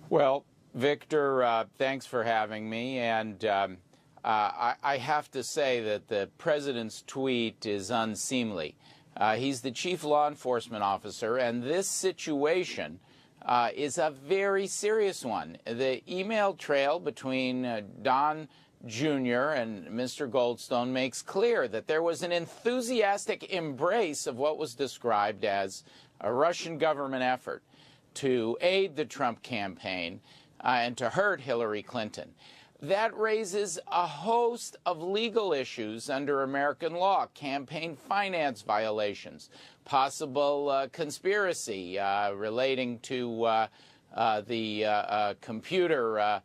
Well, Victor, thanks for having me. And I have to say that the president's tweet is unseemly. He's the chief law enforcement officer, and this situation is a very serious one. The email trail between Don Jr. and Mr. Goldstone makes clear that there was an enthusiastic embrace of what was described as a Russian government effort to aid the Trump campaign and to hurt Hillary Clinton. That raises a host of legal issues under American law: campaign finance violations, possible conspiracy relating to the computer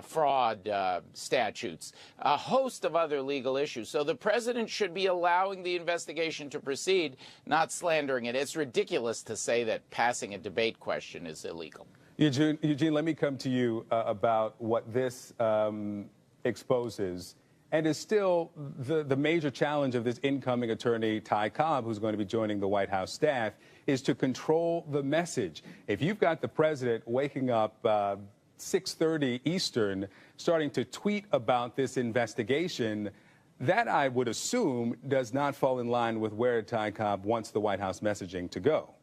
fraud statutes, a host of other legal issues. So the president should be allowing the investigation to proceed, not slandering it. It's ridiculous to say that passing a debate question is illegal. Eugene, let me come to you about what this exposes and is still the major challenge of this incoming attorney, Ty Cobb, who's going to be joining the White House staff, is to control the message. If you've got the president waking up 6:30 Eastern, starting to tweet about this investigation, that, I would assume, does not fall in line with where Ty Cobb wants the White House messaging to go.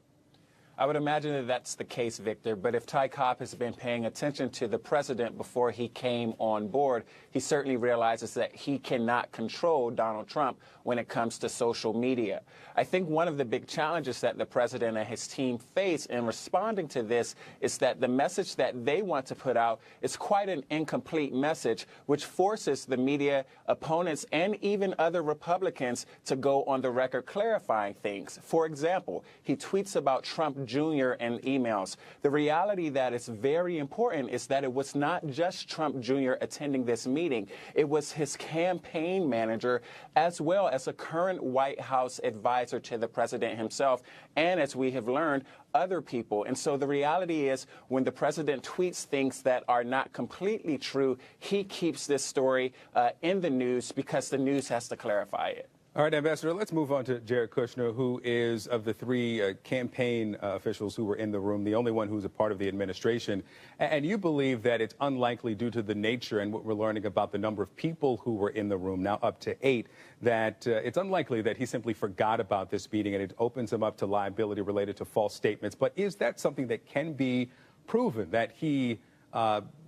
I would imagine that that's the case, Victor, but if Ty Cobb has been paying attention to the president before he came on board, he certainly realizes that he cannot control Donald Trump when it comes to social media. I think one of the big challenges that the president and his team face in responding to this is that the message that they want to put out is quite an incomplete message, which forces the media, opponents, and even other Republicans to go on the record clarifying things. For example, he tweets about Trump Jr. in emails. The reality that is very important is that it was not just Trump Jr. attending this meeting. It was his campaign manager, as well as a current White House advisor to the president himself, and as we have learned, other people. And so the reality is, when the president tweets things that are not completely true, he keeps this story in the news because the news has to clarify it. All right, Ambassador, let's move on to Jared Kushner, who is, of the three campaign officials who were in the room, the only one who's a part of the administration. And you believe that it's unlikely, due to the nature and what we're learning about the number of people who were in the room, now up to 8, that it's unlikely that he simply forgot about this meeting and it opens him up to liability related to false statements. But is that something that can be proven, that he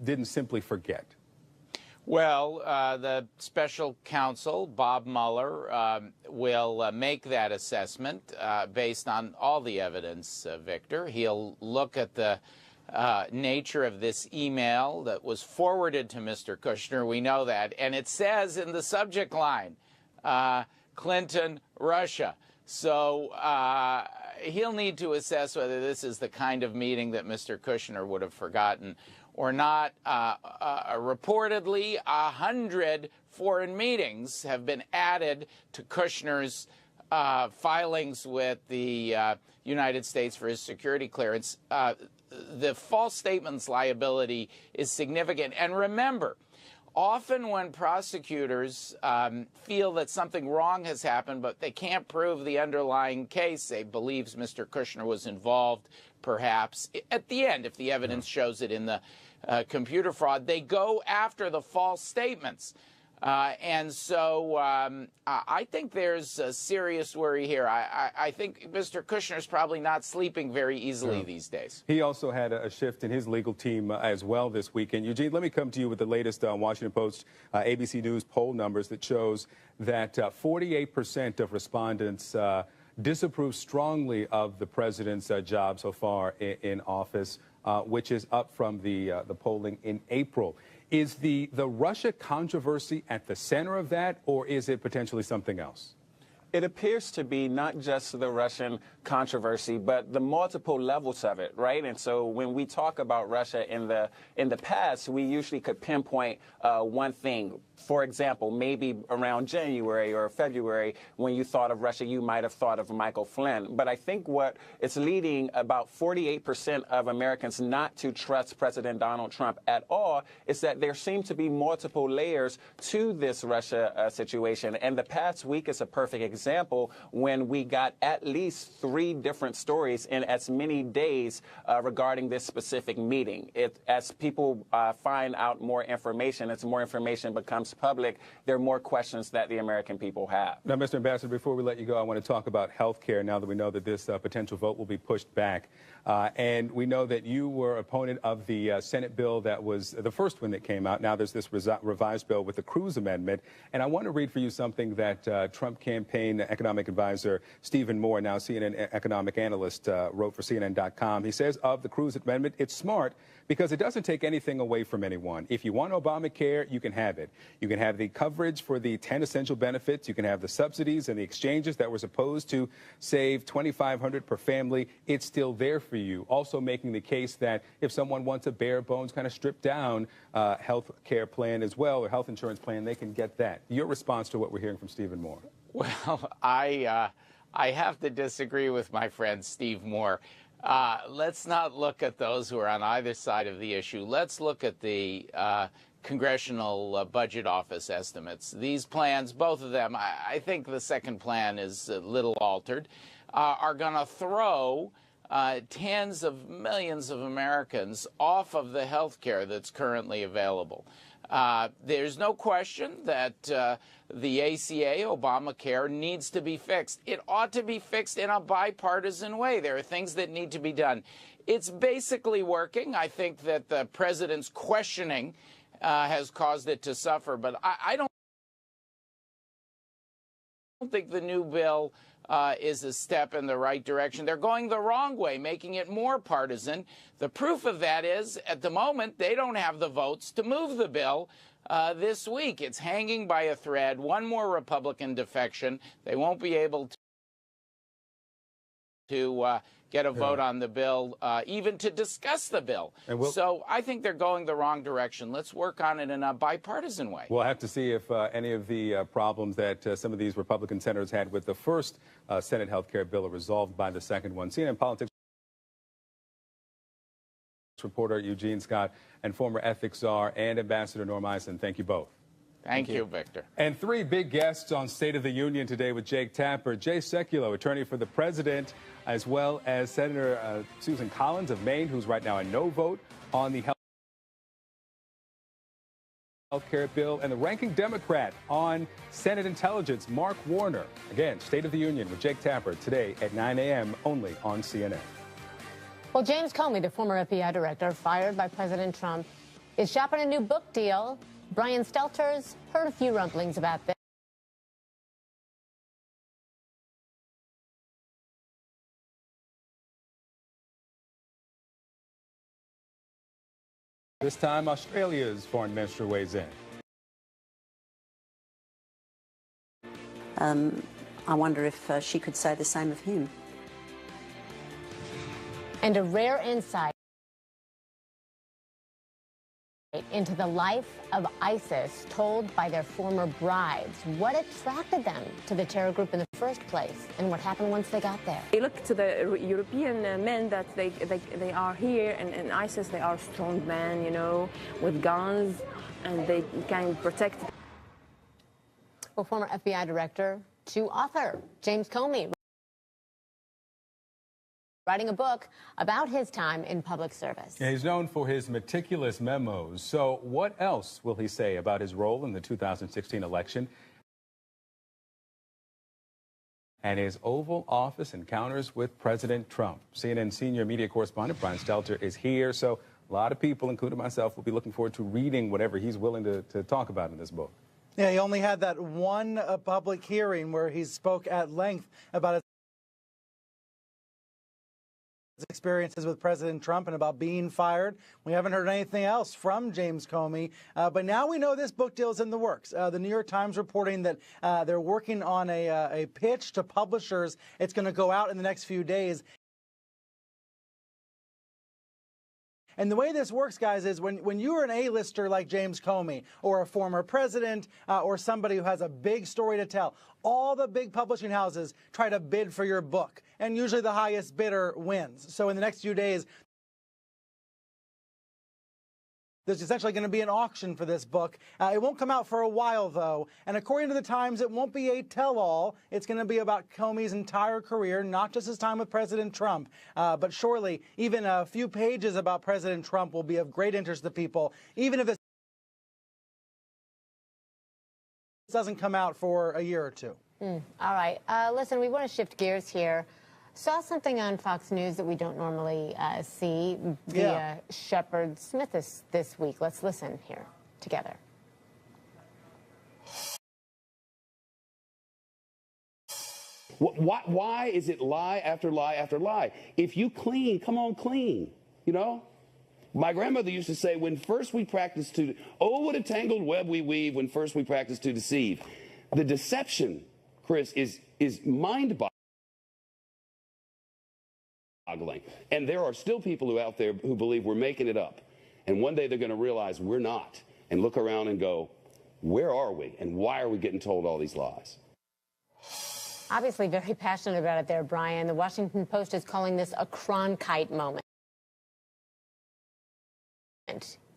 didn't simply forget? Well, the special counsel, Bob Mueller, will make that assessment based on all the evidence, Victor. He'll look at the nature of this email that was forwarded to Mr. Kushner. We know that. And it says in the subject line, Clinton, Russia. So he'll need to assess whether this is the kind of meeting that Mr. Kushner would have forgotten or not. Reportedly, 100 foreign meetings have been added to Kushner's filings with the United States for his security clearance. The false statements liability is significant. And remember, often when prosecutors feel that something wrong has happened, but they can't prove the underlying case, they believe Mr. Kushner was involved, perhaps, at the end, if the evidence shows it in the computer fraud, they go after the false statements. And so I think there's a serious worry here. I think Mr. Kushner's probably not sleeping very easily these days. He also had a shift in his legal team as well this weekend. Eugene, let me come to you with the latest Washington Post, ABC News poll numbers that shows that 48% of respondents disapprove strongly of the president's job so far in office, which is up from the polling in April. Is the Russia controversy at the center of that, or is it potentially something else? It appears to be not just the Russian controversy, but the multiple levels of it, right? And so when we talk about Russia in the past, we usually could pinpoint one thing. For example, maybe around January or February, when you thought of Russia, you might have thought of Michael Flynn. But I think what is leading about 48% of Americans not to trust President Donald Trump at all is that there seem to be multiple layers to this Russia situation. And the past week is a perfect example example when we got at least 3 different stories in as many days regarding this specific meeting. As people find out more information, as more information becomes public, there are more questions that the American people have. Now, Mr. Ambassador, before we let you go, I want to talk about health care now that we know that this potential vote will be pushed back. And we know that you were opponent of the Senate bill that was the first one that came out. Now there's this revised bill with the Cruz Amendment. And I want to read for you something that Trump campaign economic advisor Stephen Moore, now CNN economic analyst, wrote for CNN.com. He says of the Cruz Amendment, it's smart because it doesn't take anything away from anyone. If you want Obamacare, you can have it. You can have the coverage for the 10 essential benefits. You can have the subsidies and the exchanges that were supposed to save $2,500 per family. It's still there for you. Also making the case that if someone wants a bare bones kind of stripped down health care plan as well, or health insurance plan, they can get that. Your response to what we're hearing from Stephen Moore? Well, I have to disagree with my friend Steve Moore. Let's not look at those who are on either side of the issue. Let's look at the Congressional Budget Office estimates. These plans, both of them, I think the second plan is a little altered, are going to throw tens of millions of Americans off of the health care that's currently available. There's no question that the ACA, Obamacare, needs to be fixed. It ought to be fixed in a bipartisan way. There are things that need to be done. It's basically working. I think that the president's questioning has caused it to suffer, but I don't think the new bill is a step in the right direction. They're going the wrong way, making it more partisan. The proof of that is, at the moment, they don't have the votes to move the bill this week. It's hanging by a thread. One more Republican defection. They won't be able to get a vote on the bill, even to discuss the bill. So I think they're going the wrong direction. Let's work on it in a bipartisan way. We'll have to see if any of the problems that some of these Republican senators had with the first Senate health care bill are resolved by the second one. CNN Politics reporter Eugene Scott and former ethics czar and Ambassador Norm Eisen, thank you both. Thank you, Victor. And 3 big guests on State of the Union today with Jake Tapper. Jay Sekulow, attorney for the president, as well as Senator Susan Collins of Maine, who's right now a no vote on the health care bill, and the ranking Democrat on Senate Intelligence, Mark Warner. Again, State of the Union with Jake Tapper today at 9 a.m. only on CNN. Well, James Comey, the former FBI director fired by President Trump, is shopping a new book deal. Brian Stelter's heard a few rumblings about this. This time, Australia's foreign minister weighs in. I wonder if she could say the same of him. And a rare insight into the life of ISIS told by their former brides. What attracted them to the terror group in the first place, and what happened once they got there? They look to the European men that they are here, and ISIS, they are strong men, you know, with guns, and they can protect. Well, former FBI director to author James Comey, writing a book about his time in public service. Yeah, he's known for his meticulous memos. So what else will he say about his role in the 2016 election and his Oval Office encounters with President Trump? CNN senior media correspondent Brian Stelter is here. So a lot of people, including myself, will be looking forward to reading whatever he's willing to talk about in this book. Yeah, he only had that one public hearing where he spoke at length about his experiences with President Trump and about being fired. We haven't heard anything else from James Comey, but now we know this book deal is in the works. The New York Times reporting that they're working on a pitch to publishers. It's going to go out in the next few days. And the way this works, guys, is when you're an A-lister like James Comey or a former president or somebody who has a big story to tell, all the big publishing houses try to bid for your book, and usually the highest bidder wins. So in the next few days, There's essentially going to be an auction for this book. It won't come out for a while, though. And according to the Times, it won't be a tell-all. It's going to be about Comey's entire career, not just his time with President Trump. But surely, even a few pages about President Trump will be of great interest to people, even if this doesn't come out for a year or two. All right. Listen, we want to shift gears here. Saw something on Fox News that we don't normally see via Shepard Smith this week. Let's listen here together. Why is it lie after lie after lie? If you clean, come on, clean, you know? My grandmother used to say, when first we practice to, oh, what a tangled web we weave when first we practice to deceive. The deception, Chris, is mind-boggling. And there are still people out there who believe we're making it up. And one day they're going to realize we're not and look around and go, where are we? And why are we getting told all these lies? Obviously very passionate about it there, Brian. The Washington Post is calling this a Cronkite moment.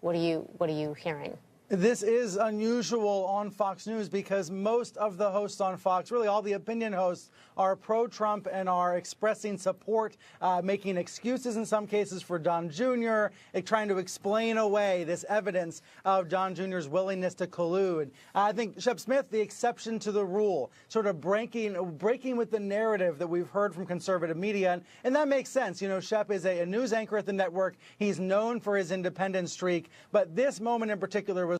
What are you hearing? This is unusual on Fox News because most of the hosts on Fox, really all the opinion hosts, are pro-Trump and are expressing support, making excuses in some cases for Don Jr., trying to explain away this evidence of Don Jr.'s willingness to collude. I think Shep Smith, the exception to the rule, sort of breaking with the narrative that we've heard from conservative media, and that makes sense. You know, Shep is a news anchor at the network. He's known for his independent streak, but this moment in particular was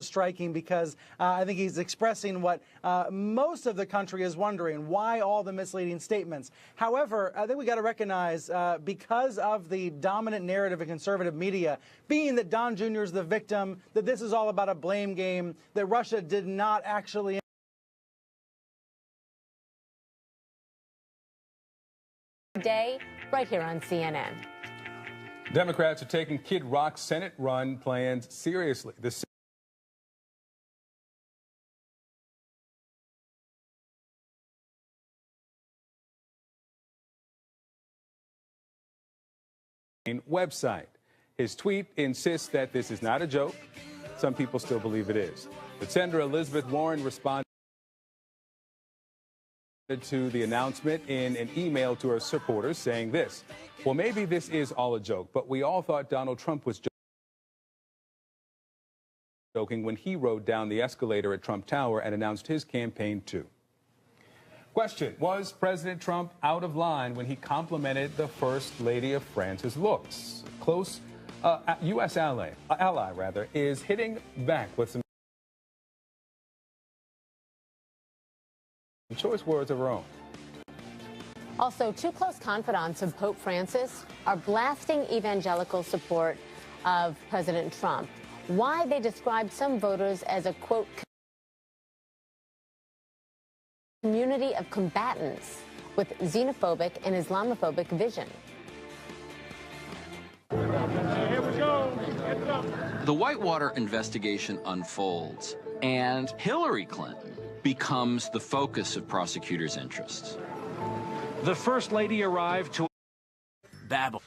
striking because I think he's expressing what most of the country is wondering, why all the misleading statements. However, I think we got to recognize because of the dominant narrative in conservative media being that Don Jr. is the victim, that this is all about a blame game, that Russia did not actually Day, right here on CNN. Democrats are taking Kid Rock's Senate run plans seriously. The website. His tweet insists that this is not a joke. Some people still believe it is. But Senator Elizabeth Warren responded to the announcement in an email to her supporters saying this: well, maybe this is all a joke, but we all thought Donald Trump was joking when he rode down the escalator at Trump Tower and announced his campaign too. Question: was President Trump out of line when he complimented the First Lady of France's looks? Close U.S. ally is hitting back with some choice words of her own. Also, two close confidants of Pope Francis are blasting evangelical support of President Trump. Why they described some voters as a, quote, community of combatants with xenophobic and Islamophobic vision. The Whitewater investigation unfolds, and Hillary Clinton becomes the focus of prosecutors' interests. The First Lady arrived to babble.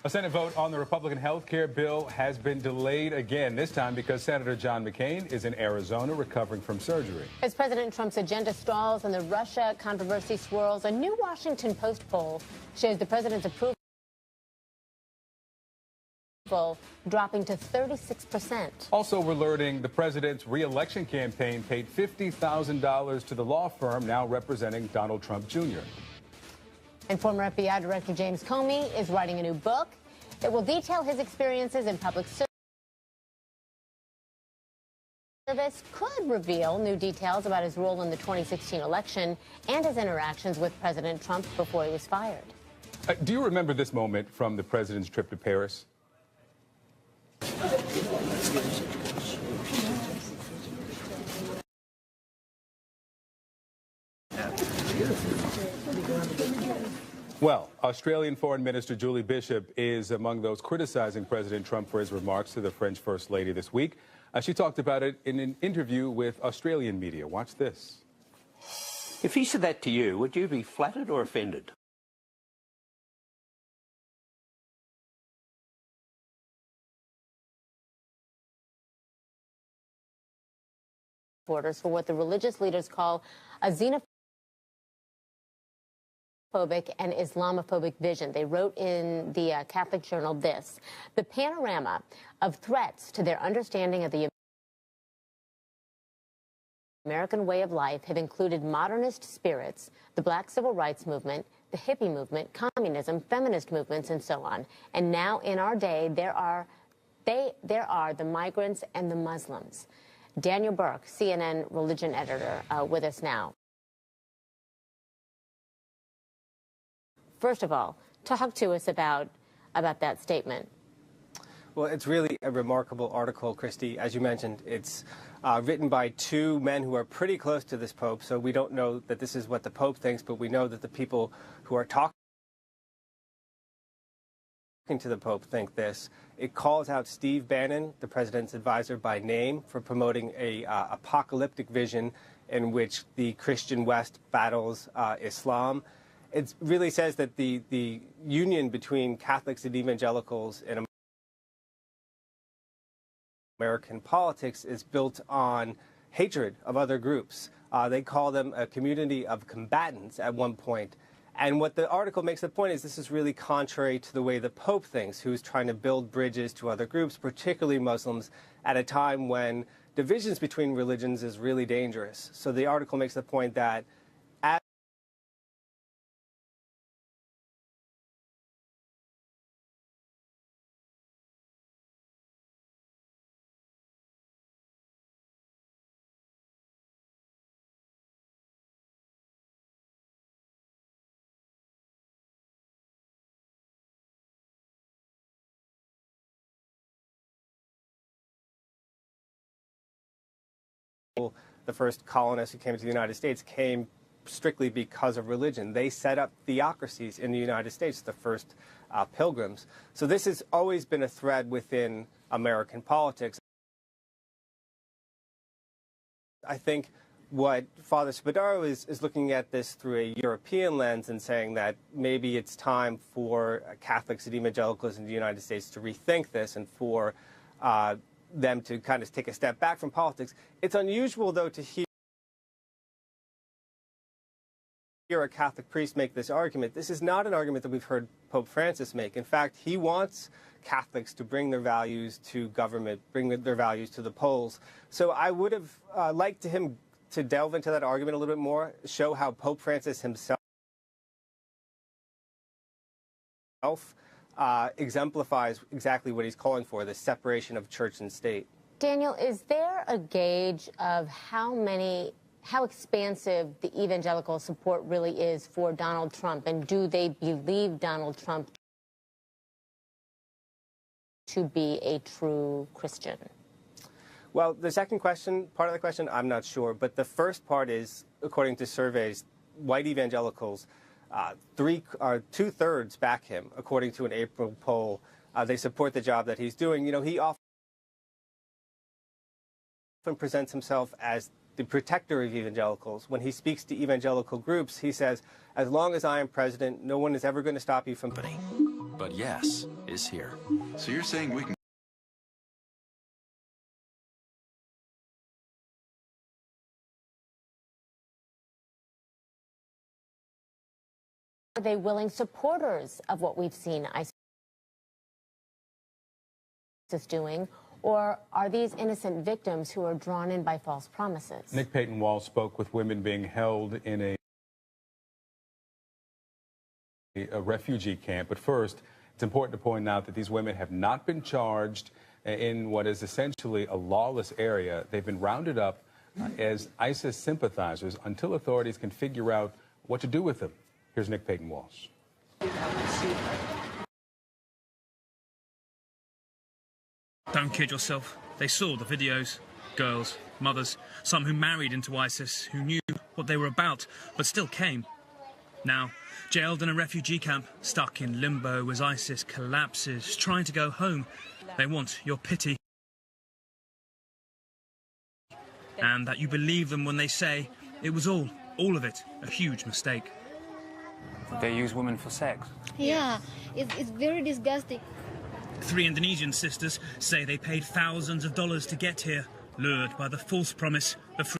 A Senate vote on the Republican health care bill has been delayed again, this time because Senator John McCain is in Arizona recovering from surgery. As President Trump's agenda stalls and the Russia controversy swirls, a new Washington Post poll shows the president's approval dropping to 36%. Also, we're learning the president's re-election campaign paid $50,000 to the law firm now representing Donald Trump Jr. And former FBI Director James Comey is writing a new book that will detail his experiences in public service, could reveal new details about his role in the 2016 election and his interactions with President Trump before he was fired. Do you remember this moment from the president's trip to Paris? Well, Australian Foreign Minister Julie Bishop is among those criticizing President Trump for his remarks to the French First Lady this week. She talked about it in an interview with Australian media. Watch this. If he said that to you, would you be flattered or offended? supporters for what the religious leaders call a xenophobic and Islamophobic vision. They wrote in the Catholic Journal this: the panorama of threats to their understanding of the American way of life have included modernist spirits, the Black Civil Rights Movement, the hippie movement, communism, feminist movements, and so on. And now in our day, there are the migrants and the Muslims. Daniel Burke, CNN religion editor, with us now. First of all, talk to us about that statement. Well, it's really a remarkable article, Christy. As you mentioned, it's written by two men who are pretty close to this Pope, so we don't know that this is what the Pope thinks, but we know that the people who are talking to the Pope think this. It calls out Steve Bannon, the president's advisor, by name for promoting a apocalyptic vision in which the Christian West battles Islam. It really says that the union between Catholics and evangelicals in American politics is built on hatred of other groups. They call them a community of combatants at one point. And what the article makes the point is this is really contrary to the way the Pope thinks, who's trying to build bridges to other groups, particularly Muslims, at a time when divisions between religions is really dangerous. So the article makes the point that the first colonists who came to the United States came strictly because of religion. They set up theocracies in the United States, the first pilgrims. So this has always been a thread within American politics. I think what Father Spadaro is looking at this through a European lens and saying that maybe it's time for Catholics and evangelicals in the United States to rethink this and for them to kind of take a step back from politics. It's unusual, though, to hear a Catholic priest make this argument. This is not an argument that we've heard Pope Francis make. In fact, he wants Catholics to bring their values to government, bring their values to the polls. So I would have liked him to delve into that argument a little bit more, show how Pope Francis himself exemplifies exactly what he's calling for, the separation of church and state. Daniel, is there a gauge of how expansive the evangelical support really is for Donald Trump, and do they believe Donald Trump to be a true Christian? Well, the second question, part of the question, I'm not sure, but the first part is, according to surveys, white evangelicals, two-thirds back him, according to an April poll. They support the job that he's doing. You know, he often presents himself as the protector of evangelicals. When he speaks to evangelical groups, he says, as long as I am president, no one is ever going to stop you from... But yes is here. So you're saying we can... Are they willing supporters of what we've seen ISIS doing, or are these innocent victims who are drawn in by false promises? Nick Payton-Wall spoke with women being held in a refugee camp. But first, it's important to point out that these women have not been charged in what is essentially a lawless area. They've been rounded up as ISIS sympathizers until authorities can figure out what to do with them. Here's Nick Payton-Walsh. Don't kid yourself. They saw the videos. Girls, mothers, some who married into ISIS, who knew what they were about, but still came. Now, jailed in a refugee camp, stuck in limbo as ISIS collapses, trying to go home. They want your pity. And that you believe them when they say it was all of it, a huge mistake. They use women for sex. Yeah, it's very disgusting. 3 Indonesian sisters say they paid thousands of dollars to get here, lured by the false promise of free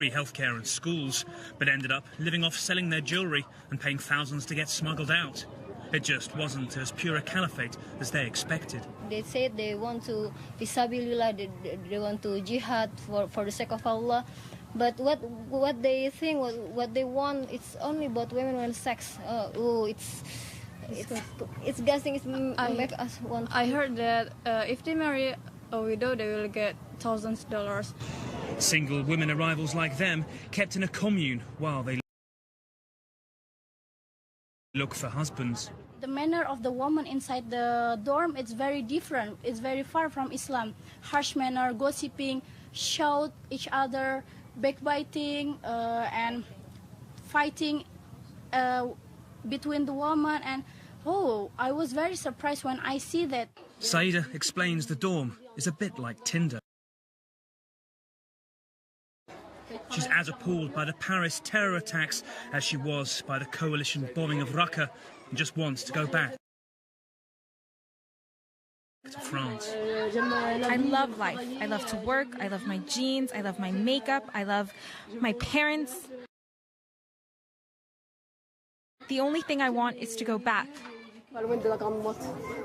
be healthcare and schools, but ended up living off selling their jewellery and paying thousands to get smuggled out. It just wasn't as pure a caliphate as they expected. They said they want to fisabilillah, they want to jihad for the sake of Allah. But what they think, what they want, it's only about women and sex. It's disgusting. Make us want. I heard that if they marry a widow, they will get thousands of dollars. Single women arrivals like them kept in a commune while they look for husbands. The manner of the woman inside the dorm is very different. It's very far from Islam. Harsh manner, gossiping, shout each other, backbiting, and fighting between the woman. And I was very surprised when I see that. Saida explains the dorm is a bit like Tinder. She's as appalled by the Paris terror attacks as she was by the coalition bombing of Raqqa and just wants to go back to France. I love life. I love to work. I love my jeans. I love my makeup. I love my parents. The only thing I want is to go back.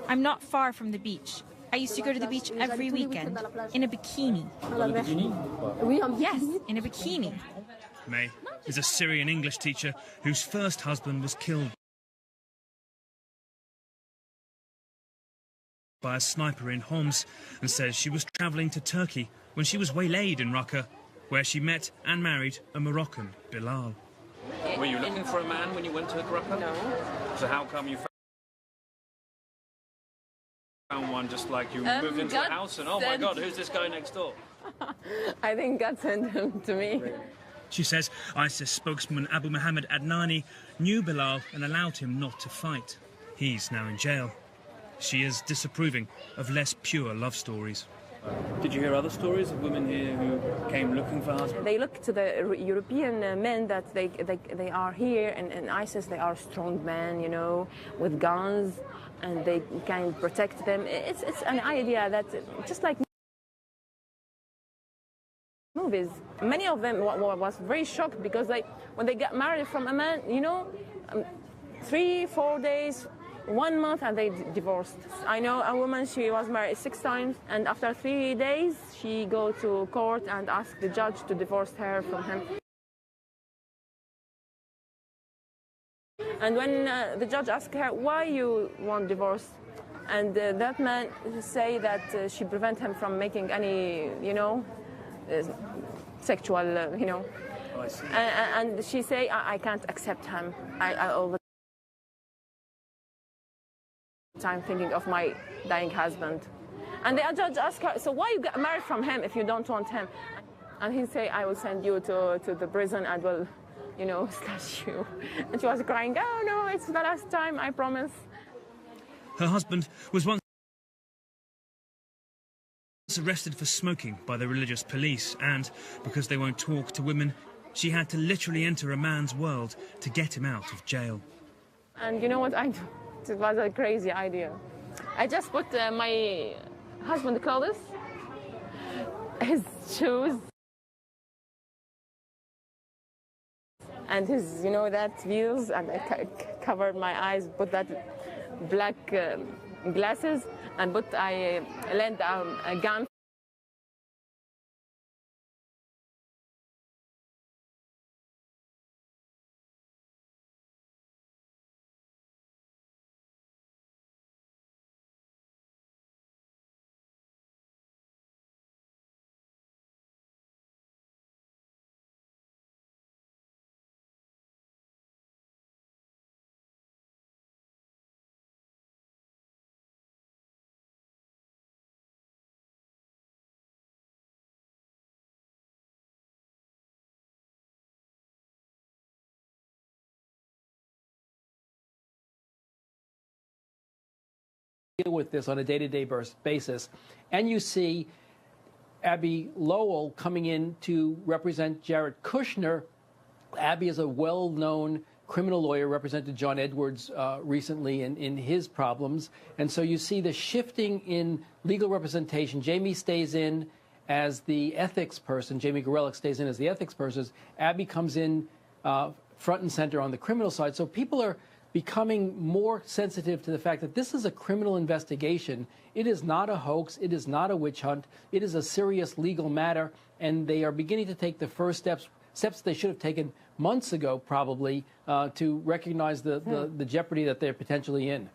I'm not far from the beach. I used to go to the beach every weekend in a bikini. Yes, in a bikini. May is a Syrian English teacher whose first husband was killed by a sniper in Homs and says she was travelling to Turkey when she was waylaid in Raqqa, where she met and married a Moroccan, Bilal. Were you looking for a man when you went to Raqqa? No. So how come you found one just like you moved into the house and, oh my God, who's this guy next door? I think God sent him to me. She says ISIS spokesman Abu Muhammad Adnani knew Bilal and allowed him not to fight. He's now in jail. She is disapproving of less pure love stories. Did you hear other stories of women here who came looking for husbands? They look to the European men that they are here, and in ISIS they are strong men, you know, with guns, and they can protect them. It's an idea that just like movies. Many of them was very shocked because when they get married from a man, you know, 3-4 days, 1 month, and they divorced. I know a woman, she was married 6 times, and after 3 days, she go to court and ask the judge to divorce her from him. And when the judge asked her, why you want divorce? And that man say that she prevent him from making any, you know, sexual, you know. Oh, I see. And she say, I can't accept him. I all the time thinking of my dying husband. And the judge asked her, so why you get married from him if you don't want him? And he say, I will send you to the prison and will, you know, slash you. And she was crying, oh no, it's the last time, I promise. Her husband was once arrested for smoking by the religious police, and because they won't talk to women, she had to literally enter a man's world to get him out of jail. And you know what I do? It was a crazy idea. I just put my husband's clothes, his shoes, and his, you know, that wheels, and I covered my eyes, put that black glasses, and I lent a gun. Deal with this on a day-to-day basis, and you see Abby Lowell coming in to represent Jared Kushner. Abby is a well-known criminal lawyer, represented John Edwards recently in his problems, and so you see the shifting in legal representation. Jamie stays in, as the ethics person. Jamie Gorelick stays in as the ethics person. Abby comes in front and center on the criminal side. So people are becoming more sensitive to the fact that this is a criminal investigation. It is not a hoax. It is not a witch hunt. It is a serious legal matter, and they are beginning to take the first steps they should have taken months ago, probably, to recognize the jeopardy that they're potentially in.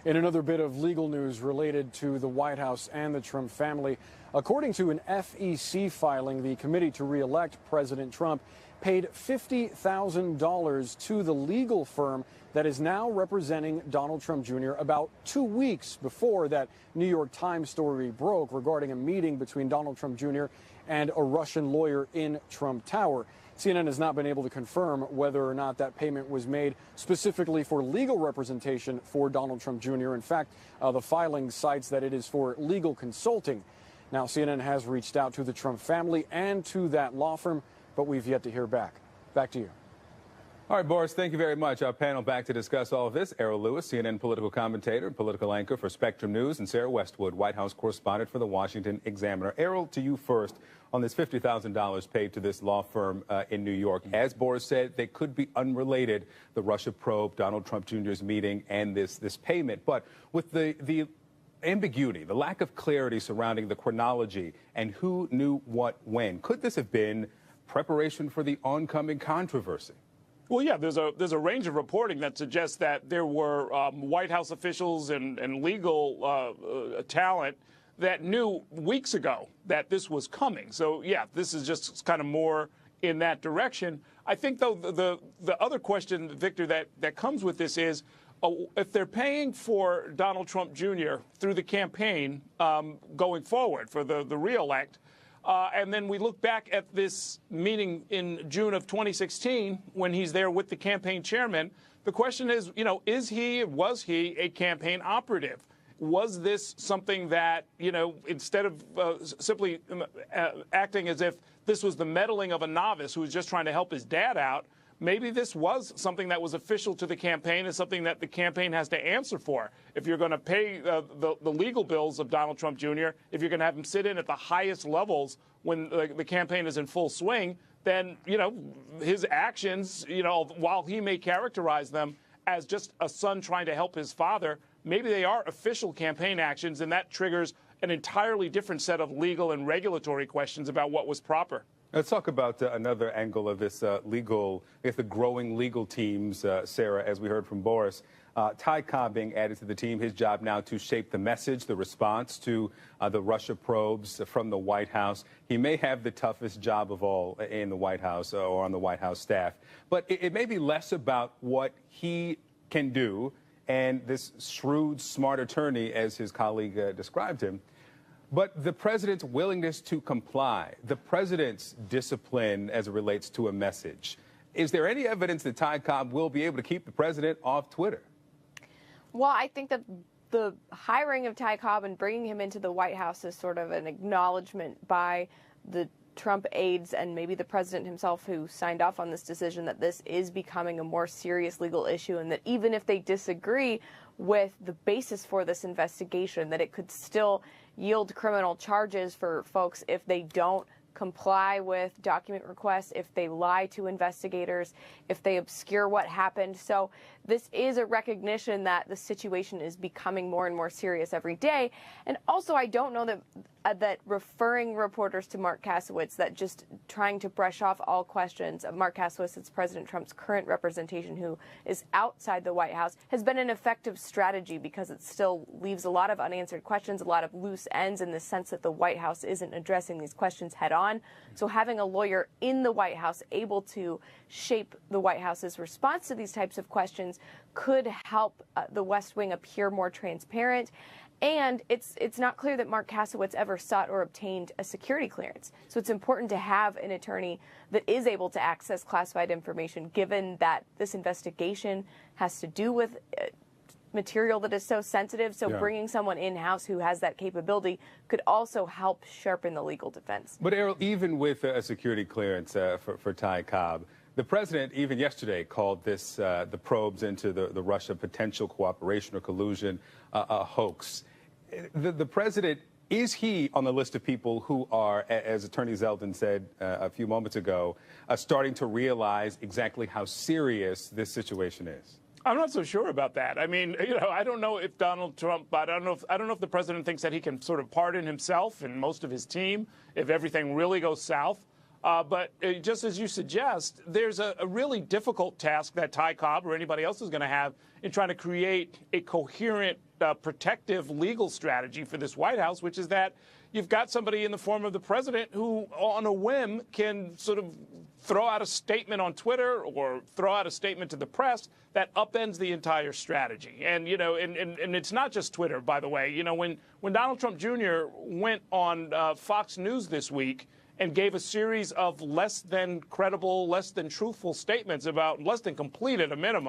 In another bit of legal news related to the White House and the Trump family, according to an FEC filing, the committee to re-elect President Trump paid $50,000 to the legal firm that is now representing Donald Trump Jr. about 2 weeks before that New York Times story broke regarding a meeting between Donald Trump Jr. and a Russian lawyer in Trump Tower. CNN has not been able to confirm whether or not that payment was made specifically for legal representation for Donald Trump Jr. In fact, the filing cites that it is for legal consulting. Now, CNN has reached out to the Trump family and to that law firm, but we've yet to hear back. Back to you. All right, Boris, thank you very much. Our panel back to discuss all of this. Errol Lewis, CNN political commentator and political anchor for Spectrum News, and Sarah Westwood, White House correspondent for the Washington Examiner. Errol, to you first on this $50,000 paid to this law firm in New York. As Boris said, they could be unrelated, the Russia probe, Donald Trump Jr.'s meeting, and this payment. But with the ambiguity, the lack of clarity surrounding the chronology and who knew what when, could this have been preparation for the oncoming controversy? Well, yeah, there's a range of reporting that suggests that there were White House officials and legal talent that knew weeks ago that this was coming. So, yeah, this is just kind of more in that direction. I think, though, the other question, Victor, that comes with this is, if they're paying for Donald Trump Jr. through the campaign going forward for the re-elect, and then we look back at this meeting in June of 2016 when he's there with the campaign chairman. The question is, was he a campaign operative? Was this something that, instead of simply acting as if this was the meddling of a novice who was just trying to help his dad out, maybe this was something that was official to the campaign and something that the campaign has to answer for. If you're going to pay the legal bills of Donald Trump Jr., if you're going to have him sit in at the highest levels when the campaign is in full swing, then, his actions, while he may characterize them as just a son trying to help his father, maybe they are official campaign actions, and that triggers an entirely different set of legal and regulatory questions about what was proper. Let's talk about another angle of this legal, the growing legal teams, Sarah, as we heard from Boris. Ty Cobb being added to the team, his job now to shape the message, the response to the Russia probes from the White House. He may have the toughest job of all in the White House or on the White House staff, but it may be less about what he can do and this shrewd, smart attorney, as his colleague described him, but the president's willingness to comply, the president's discipline as it relates to a message. Is there any evidence that Ty Cobb will be able to keep the president off Twitter? Well, I think that the hiring of Ty Cobb and bringing him into the White House is sort of an acknowledgement by the Trump aides and maybe the president himself, who signed off on this decision, that this is becoming a more serious legal issue, and that even if they disagree with the basis for this investigation, that it could still yield criminal charges for folks if they don't comply with document requests, if they lie to investigators, if they obscure what happened. So this is a recognition that the situation is becoming more and more serious every day. And also, I don't know that that referring reporters to Mark Kasowitz, that just trying to brush off all questions of Mark Kasowitz, it's President Trump's current representation who is outside the White House, has been an effective strategy, because it still leaves a lot of unanswered questions, a lot of loose ends, in the sense that the White House isn't addressing these questions head on. So having a lawyer in the White House able to shape the White House's response to these types of questions could help the West Wing appear more transparent. And it's not clear that Mark Kasowitz ever sought or obtained a security clearance. So it's important to have an attorney that is able to access classified information, given that this investigation has to do with material that is so sensitive. So bringing someone in-house who has that capability could also help sharpen the legal defense. But Errol, even with a security clearance for Ty Cobb, the president, even yesterday, called this the probes into the Russia potential cooperation or collusion a hoax. The president Is he on the list of people who are, as Attorney Zeldin said a few moments ago, starting to realize exactly how serious this situation is? I'm not so sure about that. I mean, you know, I don't know if Donald Trump, I don't know if the president thinks that he can sort of pardon himself and most of his team if everything really goes south. But just as you suggest, there's a really difficult task that Ty Cobb or anybody else is going to have in trying to create a coherent, protective legal strategy for this White House, which is that you've got somebody in the form of the president who, on a whim, can sort of throw out a statement on Twitter or throw out a statement to the press that upends the entire strategy. And, you know, and it's not just Twitter, by the way. You know, when Donald Trump Jr. went on Fox News this week and gave a series of less than credible, less than truthful statements about, less than complete at a minimum,